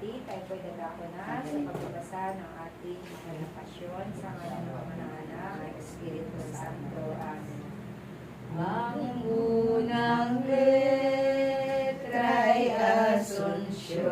natin, tayo po'y dadako na sa pagbabasa ng ating mahal na pasyon sa ngalan ng mga anak at Espiritu Santo. Amen. Ang unang letra'y Asunsyon,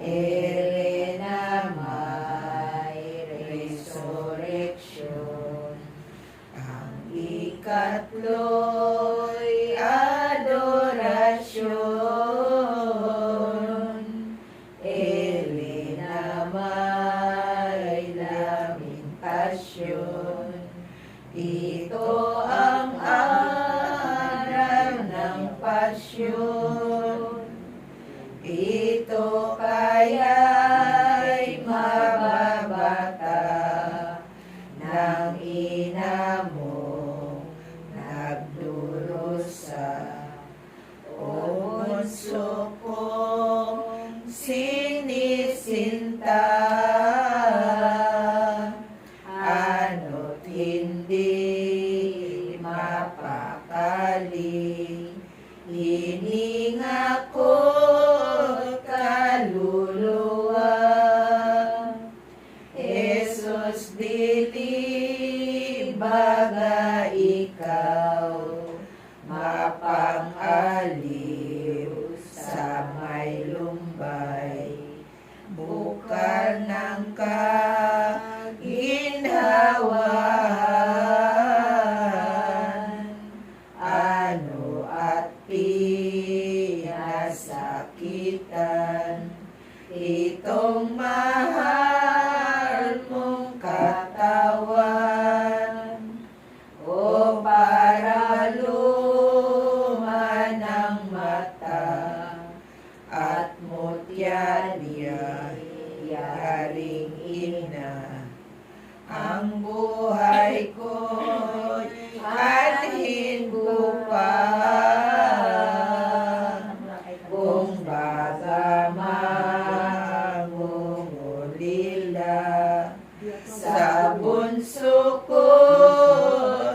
Elena may resurrection. Ang ikatlo'y adorasyon, Elena may lamentasyon. Ito ang araw ng pasyon, ito kaya'y mababata ng ina mo nagdurusa. O bunso kong sinisinta, ano't hindi mapakali, hininga ko't kaluluwa. Jesus, dili baga ikaw mapang-aliw sa may lumbay, bukal ng kaginhawahan. Ano at pinasakitan itong mahal mong katawan, o para luman ang mata at mutya niya yaring ina. Ang buhay ko'y anhin pa, kung baga mangungulila sa bunso ko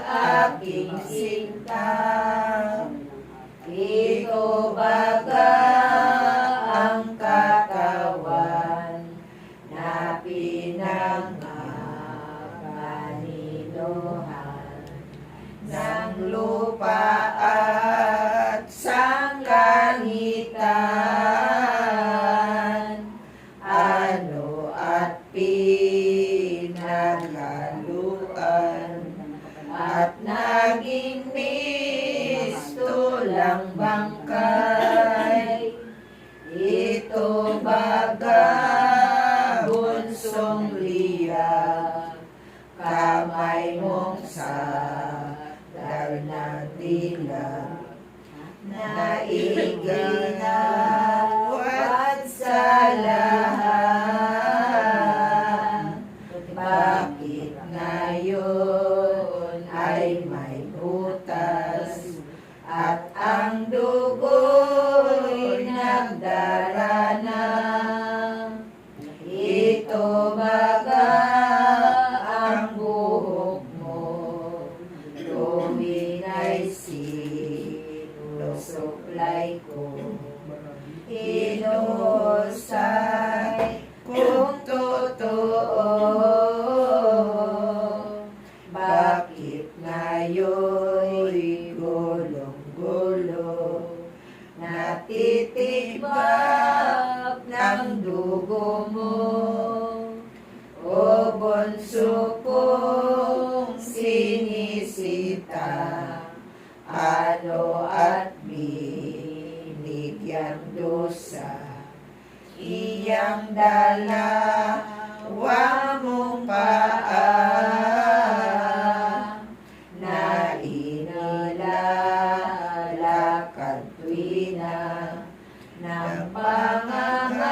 aking sinta. Ito baga ang katawan na pinangangaganiluhan ng lupa at sangkahitan. Ano at pinaghaluan at naging mistulang bangkay. Ito baga bunsong liya, kamay mong sadal na dila, naigawad sa lahat. Bakit ngayon ay may butas at ang dugo'y nagdarana? Ito baga ang buhok mo, tuwing ay sinusuklay ko. Inusay kung totoo, bakit ngayon'y gulong-gulo, natitibak ng dugo mo? O bunso kong sinisita, ano at binigyang dosa, iyang dalawa mong paa na inilalakad tuwina ng pangangaral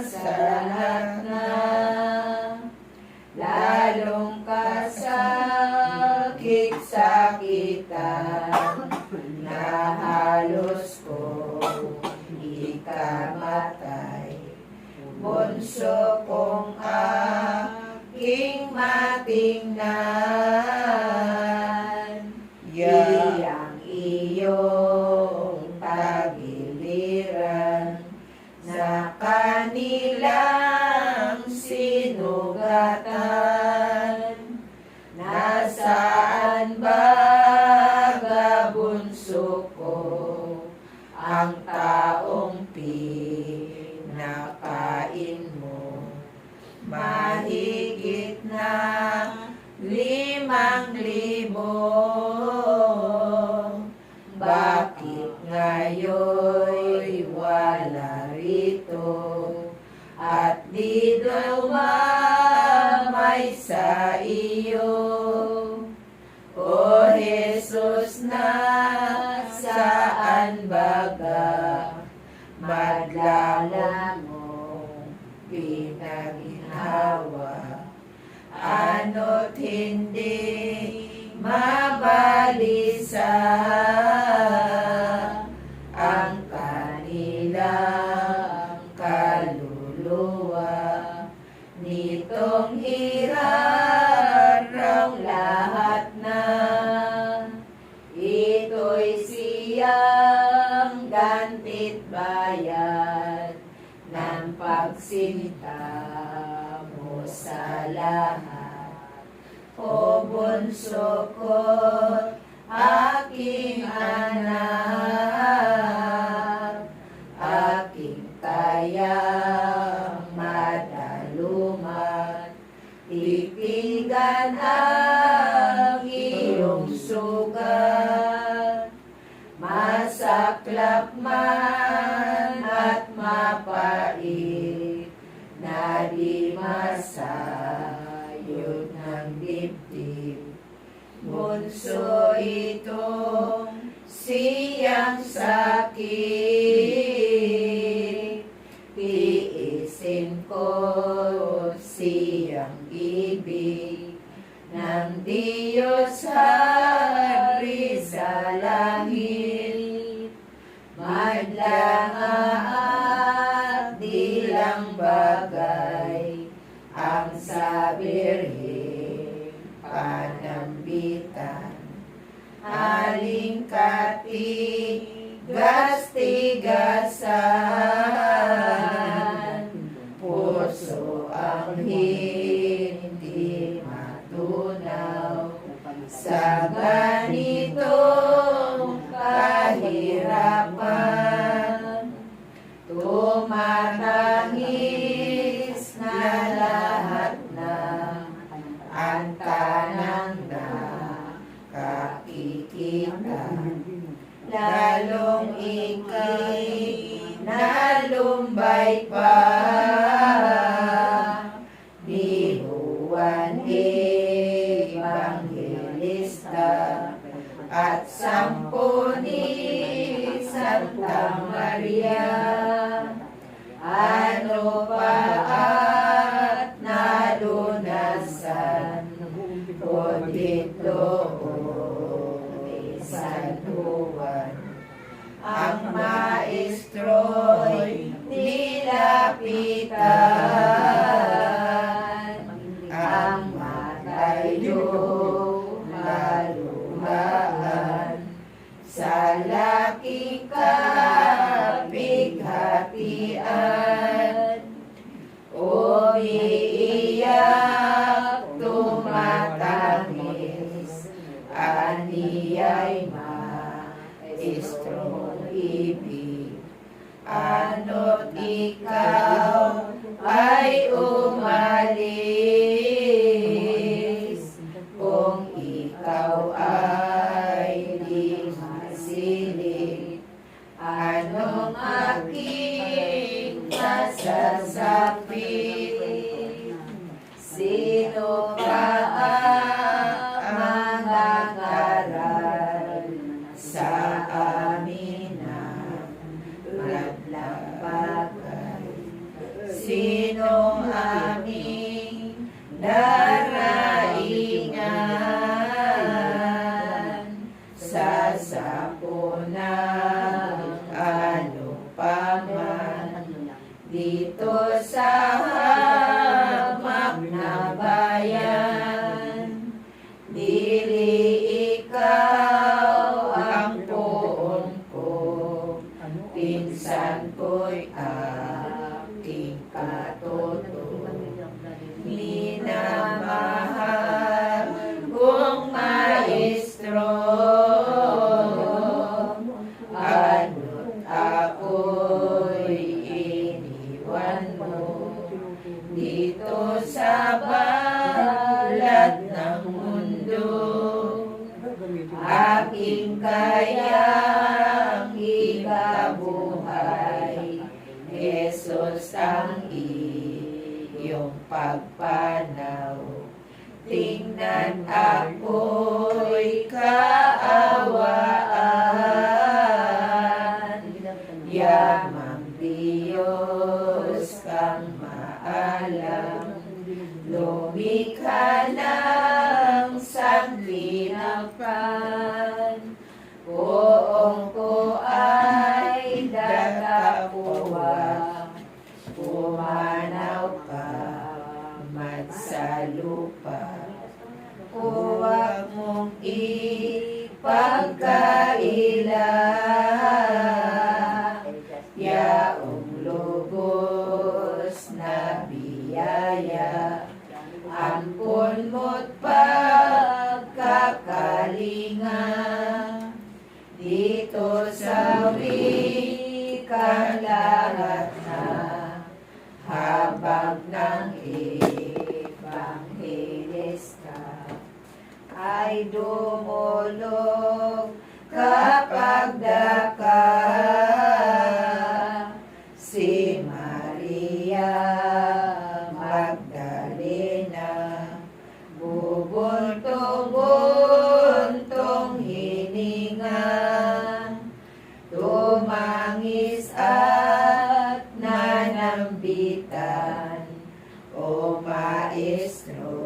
sa lahat na. Lalong kasakit-sakitan na halos ko ikamatay. Bunso kong aking matingnan, iyang iyong tagiliran taong pinakain mo, mahigit na 5,000. Bakit ngayon'y wala rito at di dumamay sa iyo? O Jesus, nasaan baga madla mong pinaginawa? Ano't hindi mabalisa ang kanilang kaluluwa? Nitong hirarang lahat na ito'y siyang ganti't bayad ng pagsinta mo sa lahat. O bunso ko't aking anak, aking kayang madalumat, titigan ang iyong sugat, masaklap man at mapait, na di masayod ng dibdib. Bunso, itong siyang sakit, tiisin ko siyang ibig ng Diyos Hari sa langit. Madlang at di lang bagay ang sa Birheng panambitan, aling katigas-tigasan, puso ang hindi matunaw sa ganitong kahirapan. Tumatangis na lahat ng antanang nakakikita, lalong ika'y nalumbay pa. Ni Juan Evangelista at 10 ni Santa Maria, ano pa at nalunasan, kundi doon ni San Juan. Ang maestro'y nilapitan, ang matayo malumaan, sa laking kapighatian, umiiyak, tumatangis, aniya'y maestrong ibig. Ano't ikaw ay umalis, kung ikaw ay di masilig, anong aking masasapit? Sino pa ang mangangaral sa amin ng madlang bagay? Sinong aming daraingan sa sapunang ano pa man dito sa hamak na bayan? Dili ikaw ang poon ko, pinsan ko'y aking katoto. Minamahal kong maestro, ano't ako ligayang ikabuhay. Jesus ang iyong pagpanaw. Tingnan ako'y kaawaan. Yamang Diyos kang maalam. Lumikha ng sanglipan. Poong ko ay dakapuwang. Pumanaw ka man sa lupa. Huwag mong ipagkaila. Yaong lubos na biyaya. Ampun mo't pagkakalinga. Dito sa wikang lahat na habag ng ebanghelista ay dumulog kapag daka. Si Maria Magdalena, bubuntong-buntong hininga, tumangis at nanambitan. O Maestro,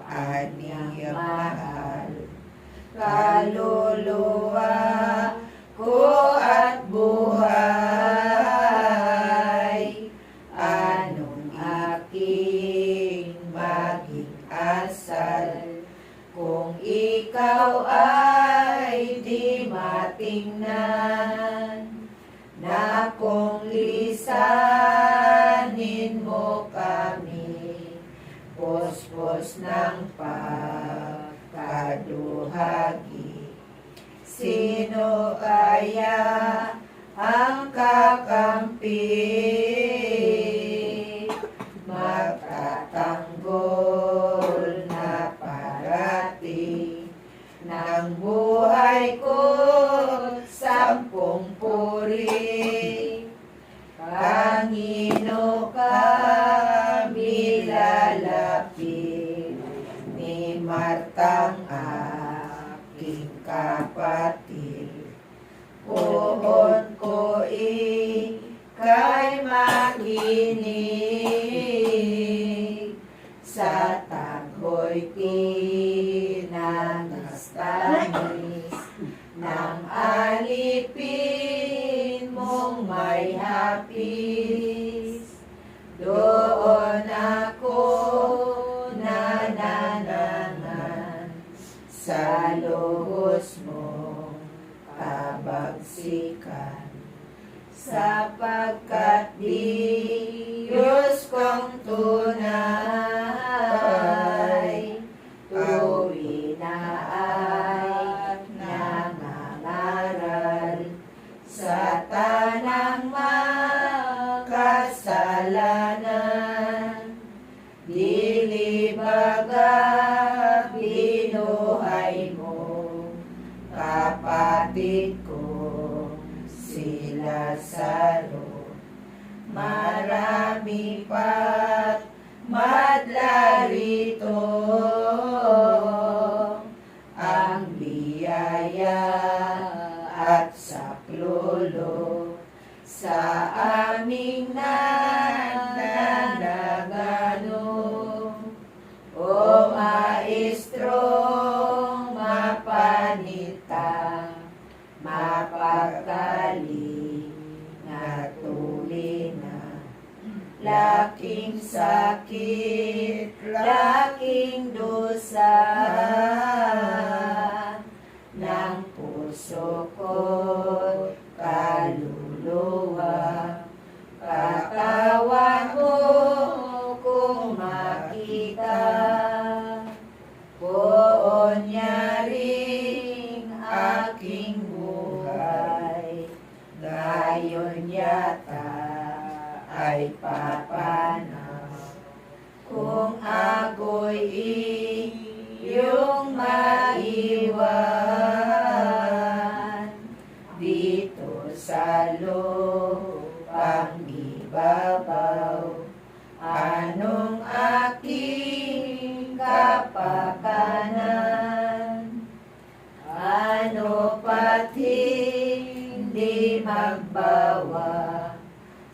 aniyang mahal, kaluluwa ko at buhay. Anong aking maging asal kung ikaw ay di matingnan? Na kung lisanin mo kami, pospos ng pagkaduhagi. Sino kaya ang kakampi? Magtatanggol na parati ng buhay ko, 10 puri. Panginoon kami lalapit ni Martang aking kapatid. Puon ko ika'y makinig sa taghoy tinanis-tanis ng alipin mong may hapis. Doon ako nananangan sa lubos mong kabagsikan, sapagkat Diyos kong tunay, tuwi na ay nangangaral sa tanang makasalanan. Dili baga binuhay mo, kapatid ko si Lazaro. Marami pa't madla rito, ang biyaya at saklolo sa aming nananagano. O Maestrong mapanita, mapagkaling na tulina, laking sakit, laking dusa ng puso ko't kaluluwa. Katawan mo kung makita, poon niya ring aking buhay. Ngayon yata ay papanaw, kung ako'y iyong maiwan.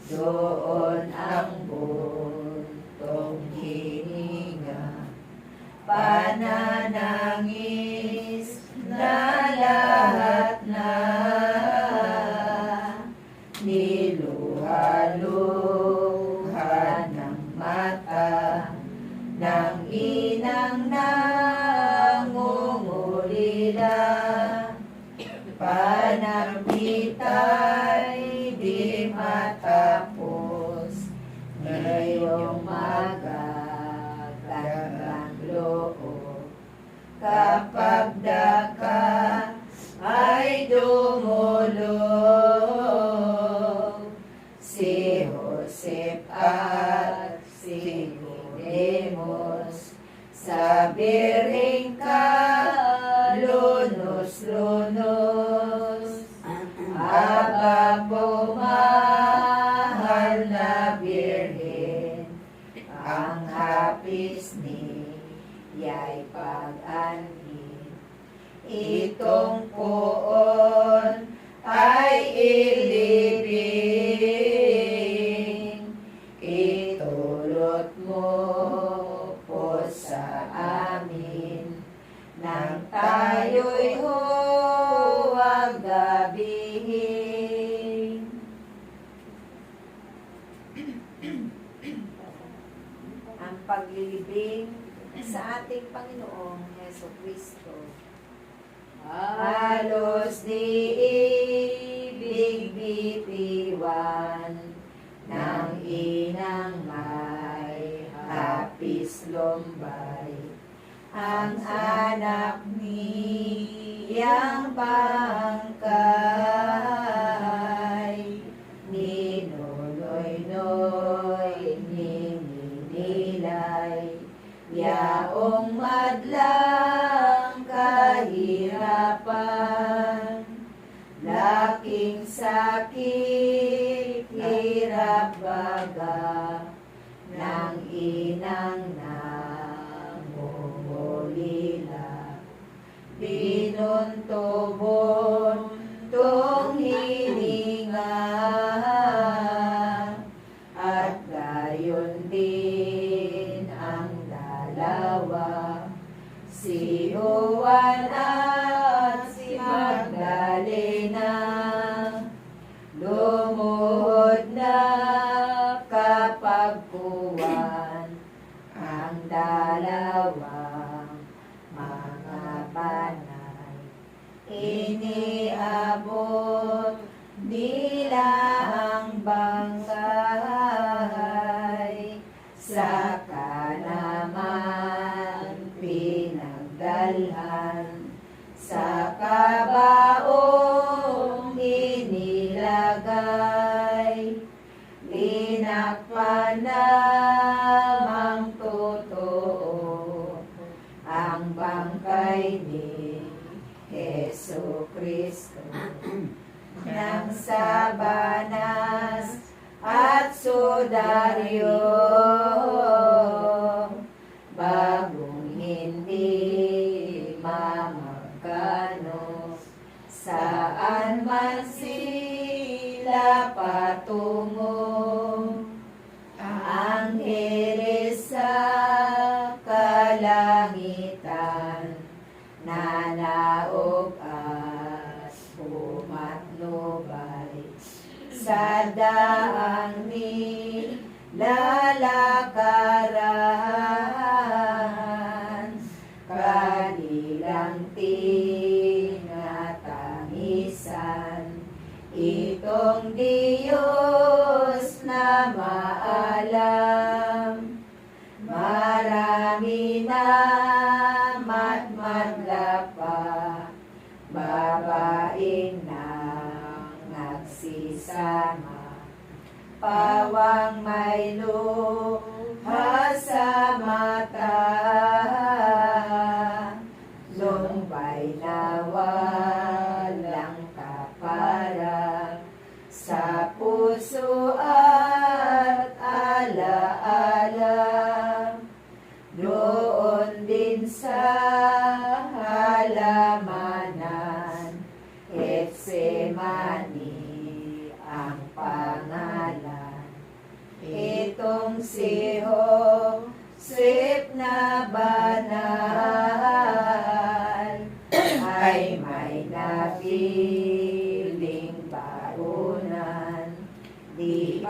doon ang buntong hininga, pananangis na lahat na niluha-luha ng mata ng inang nangungulila. Panambitay di matapos, ngayong magagandang loob. Kapag daka ay dumulog, si Joseph at si Nicodemus sa biring lunos-lunos. Aba po mahal na Birhen, ang hapis niya'y pag-anhin. Itong poon ay ilibing, itulot mo po sa amin, nang tayo'y huwag gabihin. Ang paglilibing sa ating Panginoong Heso Kristo. Halos di ibig bitiwan ng inang may hapis lombay, ang anak niyang bangkay, ninunoy-noy, ninilay, yaong madlang kahirapan, laking sakit, hirap baga, ng inang nangungulila. Binuntubon tong hininga, at gayon din ang dalawa, si Juan at si Magdalena. Lumuhod na kapag kuwan ang dalawang mga banay, iniabot nila ang bangkay, saka naman pinagdalhan sa kabaong inilagay. Linakpan namang totoo ang bangkay ni Heso Kristo, nang sabanas at sudaryo, bagong hindi mamagkano, saan man sila patungo. Angheles sa kalangitan, nanaog at pumatnubay, sa daang nilalakaran, kanilang tinatangisan, itong Diyos na maalam, marami na matmadla pa, babaeng nang nagsisama, pawang may luha sa mata, lumbay na walang kapara, sa puso at alaala, doon din sa halamanan, Getsemani ang pangalan.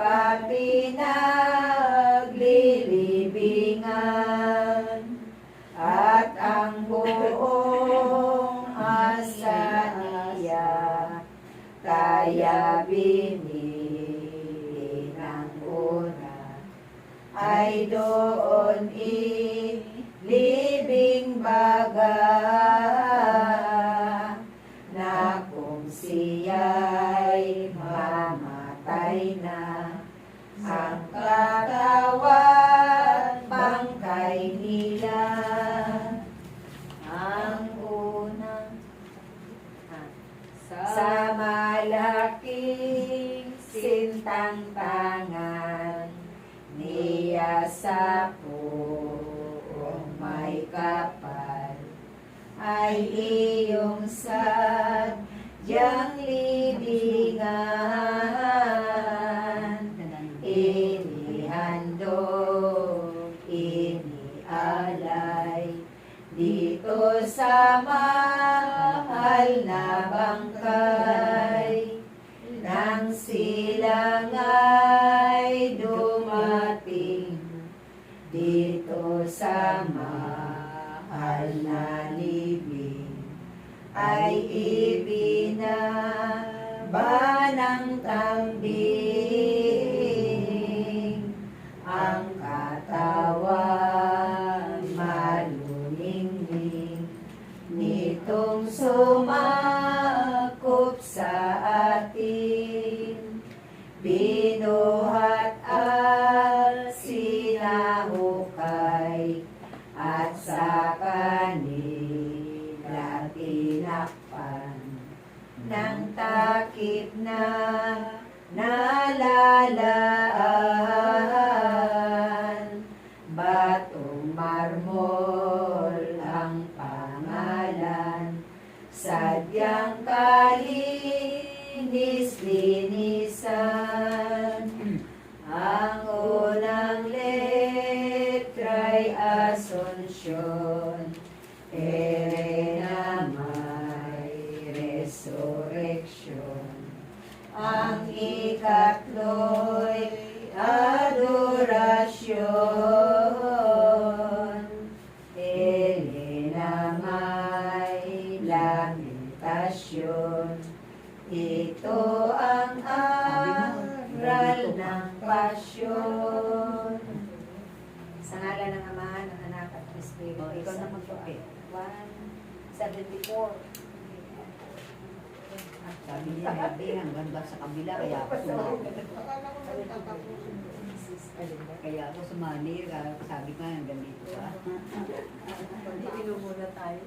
pa pinaglilibingan at ang buong asa niya kaya binili ng una ay doon ilibing baga na kung siya'y mamatay na ang katawan bangkay nila ang unang sa malaking sintang tangan niya sa puong may kapal ay iyong sadyang libingan inihandog inialay dito sa mahal na bangkay nang silang ay dumating dito sa mahal na libing ay ibinaba ng tambing ang katawan maluningning nitong sumakop sa atin binuhat at sinahukay at sa kanila tinakpan ng takip na nalalaan batong marmol ang pangalan sadyang kalinis-linisan ang unang letra'y Asunsyon na may resurrection ang ikatlo'y adorasyon na may lamentasyon ito ang aral ng pasyon sa ngalan ng Ama, ng Anak at ng Espiritu Ikaw na magpapit. 174. Sabi niya, Hebi, hanggang ba sa kabila, kaya ako sumali. Kaya ako sumali, sabi ko hanggang dito ka. Hindi muna tayo.